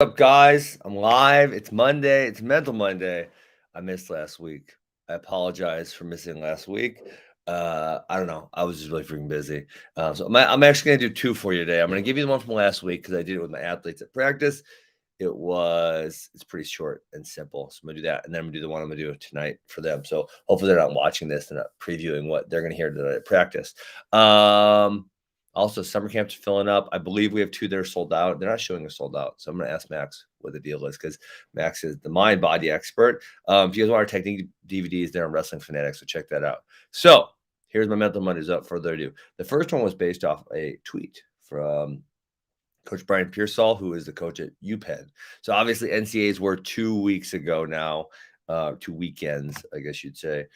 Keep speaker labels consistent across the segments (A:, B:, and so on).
A: Up, guys? I'm live. It's Monday. It's Mental Monday. I missed last week. I apologize for missing last week. I don't know. I was just really freaking busy. I'm actually going to do two for you today. I'm going to give you the one from last week because I did it with my athletes at practice. It's pretty short and simple. So I'm going to do that. And then I'm going to do the one I'm going to do tonight for them. So hopefully they're not watching this and not previewing what they're going to hear today at practice. Also, summer camps are filling up. I believe we have two that are sold out. They're not showing us sold out. So I'm going to ask Max what the deal is because Max is the mind body expert. If you guys want our technique DVDs, they're on Wrestling Fanatics, so check that out. So here's my Mental Mondays without further ado. The first one was based off a tweet from Coach Brian Pearsall, who is the coach at UPenn. So obviously NCAAs were 2 weeks ago now, 2 weekends, I guess you'd say.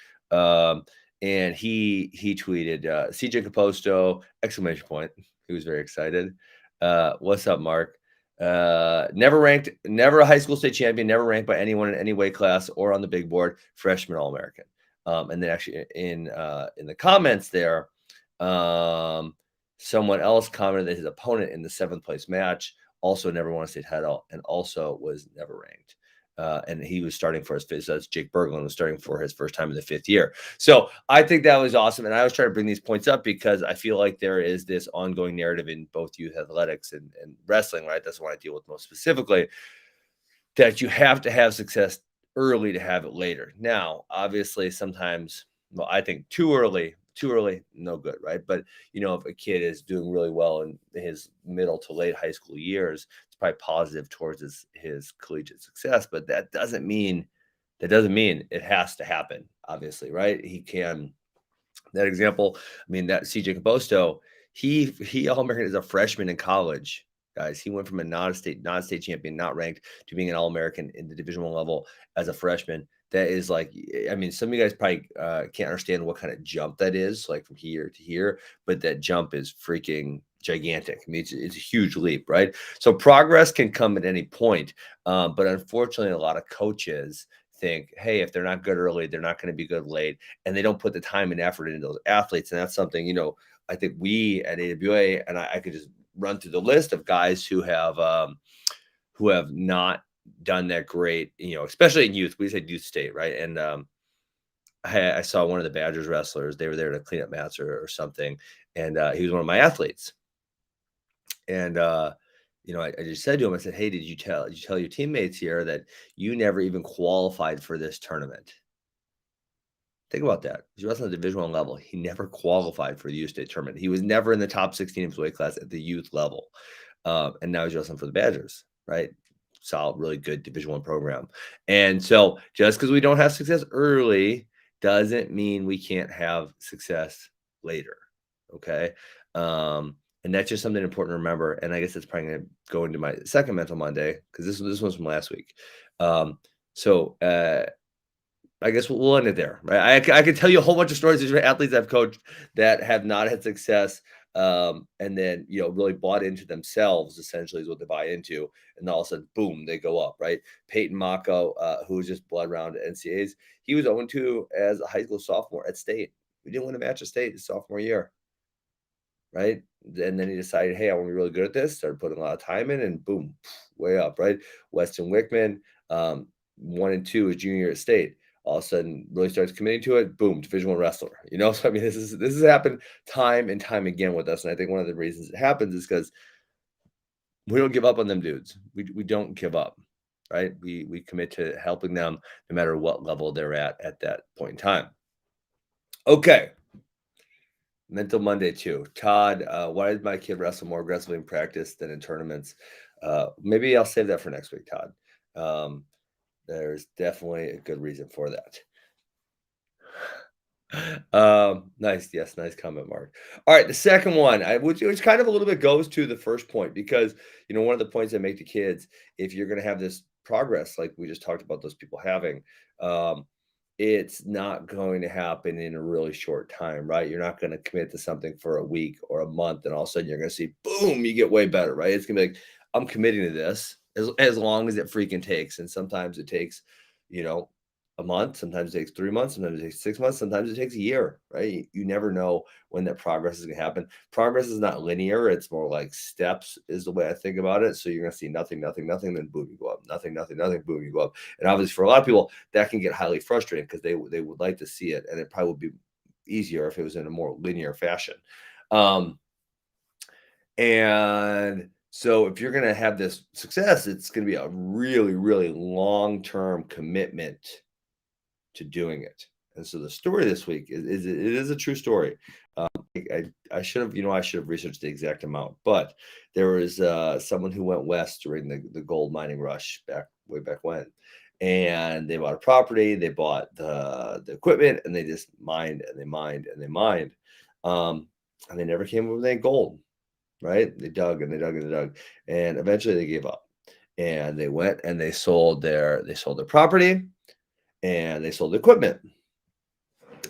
A: And he tweeted, CJ Caposto, exclamation point. He was very excited. What's up, Mark? Never a high school state champion, never ranked by anyone in any weight class or on the big board, freshman All-American. And then actually in the comments there, someone else commented that his opponent in the 7th place match also never won a state title and also was never ranked. And he was starting for his fifth. So that's Jake Berglund was starting for his first time in the 5th year. So I think that was awesome. And I was trying to bring these points up because I feel like there is this ongoing narrative in both youth athletics and wrestling, right? That's what I deal with most specifically, that you have to have success early to have it later. Now, obviously, sometimes, well, I think too early, no good, right? But, if a kid is doing really well in his middle to late high school years, it's probably positive towards his collegiate success. But that doesn't mean it has to happen, obviously, right? That example, I mean, that CJ Caposto, he All-American as a freshman in college. Guys, he went from a non-state champion, not ranked, to being an All-American in the Division I level as a freshman. That is like, I mean, some of you guys probably can't understand what kind of jump that is, like from here to here, but that jump is freaking gigantic. I mean, it's a huge leap, right? So progress can come at any point, but unfortunately, a lot of coaches think, hey, if they're not good early, they're not going to be good late, and they don't put the time and effort into those athletes. And that's something, I think we at AWA, and I could just run through the list of guys who have not done that great, especially in youth. We said youth state, right? And I saw one of the Badgers wrestlers. They were there to clean up mats or something, and he was one of my athletes. And I just said to him, I said, hey, did you tell your teammates here that you never even qualified for this tournament? Think about that. He's wrestling at the Division I level. He never qualified for the youth state tournament. He was never in the top 16 of his weight class at the youth level. And now he's wrestling for the Badgers, right? Solid, really good Division I program. And so just because we don't have success early doesn't mean we can't have success later. Okay. And that's just something important to remember. And I guess that's probably going to go into my second Mental Monday because this one's from last week. I guess we'll end it there, right? I could tell you a whole bunch of stories of athletes I've coached that have not had success, and then really bought into themselves. Essentially, is what they buy into, and then all of a sudden, boom, they go up, right? Peyton Mako, who was just blood round at NCAAs, he was 0-2 as a high school sophomore at state. We didn't win a match at state his sophomore year, right? And then he decided, hey, I want to be really good at this. Started putting a lot of time in, and boom, way up, right? Weston Wickman, 1-2 his junior year at state. All of a sudden really starts committing to it, boom, Division I wrestler. So I mean, this has happened time and time again with us. And I think one of the reasons it happens is because we don't give up on them dudes. We don't give up, right? We commit to helping them no matter what level they're at that point in time. Okay. Mental Monday 2. Todd, why did my kid wrestle more aggressively in practice than in tournaments? Maybe I'll save that for next week, Todd. There's definitely a good reason for that. Nice. Yes. Nice comment, Mark. All right. The second one, which kind of a little bit goes to the first point, because, one of the points I make to kids, if you're going to have this progress, like we just talked about those people having, it's not going to happen in a really short time, right? You're not going to commit to something for a week or a month, and all of a sudden you're going to see, boom, you get way better, right? It's going to be like, I'm committing to this as long as it freaking takes. And sometimes it takes, a month, sometimes it takes 3 months, sometimes it takes 6 months, sometimes it takes a year, right? You never know when that progress is gonna happen. Progress is not linear, it's more like steps is the way I think about it. So you're gonna see nothing, nothing, nothing, then boom, you go up. Nothing, nothing, nothing, boom, you go up. And obviously for a lot of people, that can get highly frustrating because they would like to see it, and it probably would be easier if it was in a more linear fashion. Um, and so if you're gonna have this success, it's gonna be a really, really long-term commitment to doing it. And so the story this week is it is a true story. I should have, I should have researched the exact amount, but there was someone who went west during the gold mining rush way back when, and they bought a property, they bought the equipment, and they just mined and they mined and they mined, and they never came up with any gold. Right? They dug and they dug and they dug, and eventually they gave up. And they went and they sold their property and they sold the equipment.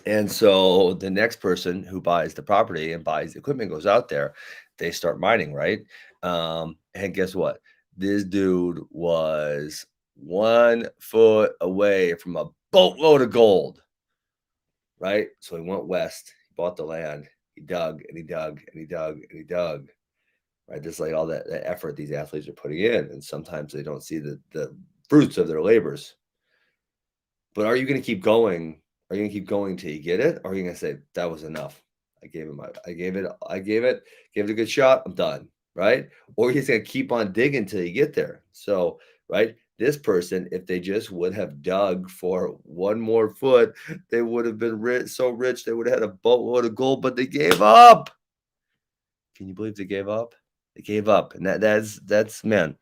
A: And so the next person who buys the property and buys the equipment goes out there, they start mining, right? And guess what? This dude was 1 foot away from a boatload of gold, right? So he went west, he bought the land, he dug and he dug and he dug and he dug, right? Just like all that effort these athletes are putting in. And sometimes they don't see the fruits of their labors. But are you going to keep going? Are you going to keep going till you get it? Or are you going to say, that was enough? I gave it a good shot. I'm done. Right. Or you're just going to keep on digging till you get there. So, right. This person, if they just would have dug for 1 more foot, they would have been so rich, they would have had a boatload of gold, but they gave up. Can you believe they gave up? They gave up. And that's man,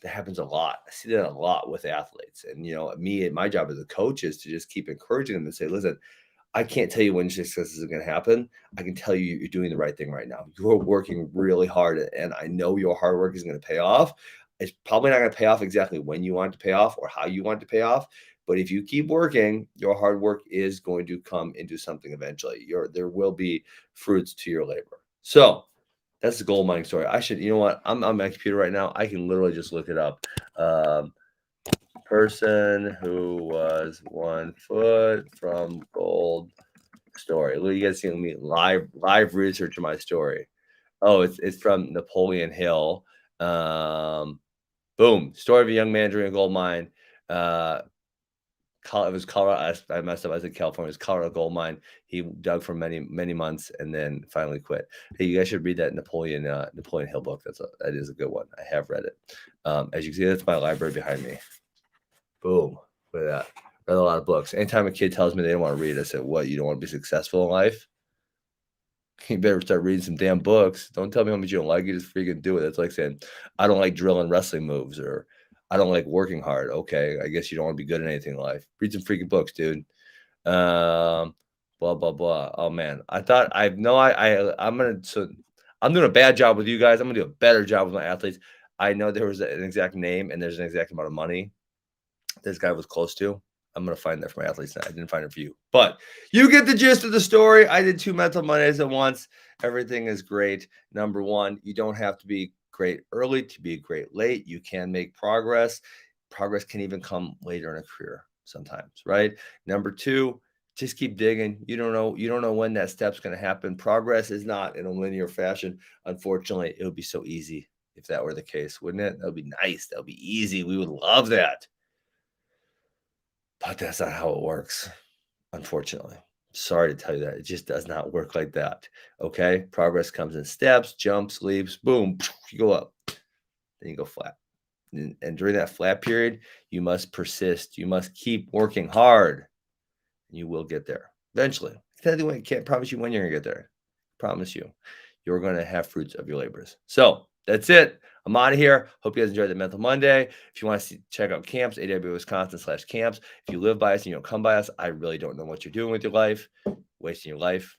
A: that happens a lot. I see that a lot with athletes. And my job as a coach is to just keep encouraging them and say, listen, I can't tell you when success is going to happen. I can tell you you're doing the right thing right now. You're working really hard, and I know your hard work is going to pay off. It's probably not going to pay off exactly when you want it to pay off or how you want it to pay off. But if you keep working, your hard work is going to come into something eventually. There will be fruits to your labor. So that's the gold mining story. I should, you know what? I'm on my computer right now. I can literally just look it up. Person who was 1 foot from gold story. Look, you guys see me live research of my story. Oh, it's from Napoleon Hill. Boom. Story of a young man during a gold mine. It was Colorado. I messed up. I said California. It was Colorado gold mine. He dug for many, many months and then finally quit. Hey, you guys should read that Napoleon Hill book. That is a good one. I have read it. As you can see, that's my library behind me. Boom. Look at that. Read a lot of books. Anytime a kid tells me they don't want to read, I said, "What? You don't want to be successful in life? You better start reading some damn books. Don't tell me how much you don't like it. Just freaking do it." That's like saying, "I don't like drilling wrestling moves," or "I don't like working hard." Okay, I guess you don't want to be good at anything in life. Read some freaking books, dude. Blah blah blah. Oh man, I thought I'm doing a bad job with you guys. I'm gonna do a better job with my athletes. I know there was an exact name and there's an exact amount of money this guy was close to. I'm going to find that for my athletes now. I didn't find it for you, but you get the gist of the story. I did 2 mental Mondays at once. Everything is great. Number one, you don't have to be great early to be great late. You can make progress. Progress can even come later in a career sometimes, right? Number two, just keep digging. You don't know when that step's going to happen. Progress is not in a linear fashion. Unfortunately, it would be so easy if that were the case, wouldn't it? That would be nice. That would be easy. We would love that. But that's not how it works, unfortunately. Sorry to tell you that. It just does not work like that. Okay? Progress comes in steps, jumps, leaps, boom, you go up. Then you go flat. And during that flat period, you must persist. You must keep working hard. And you will get there eventually. I can't promise you when you're going to get there. I promise you. You're going to have fruits of your labors. So that's it. I'm out of here. Hope you guys enjoyed the Mental Monday. If you want to check out camps, AWWisconsin/camps. If you live by us and you don't come by us, I really don't know what you're doing with your life. Wasting your life.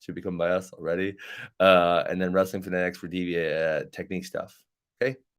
A: Should be coming by us already. And then Wrestling Fanatics for DV technique stuff. Okay.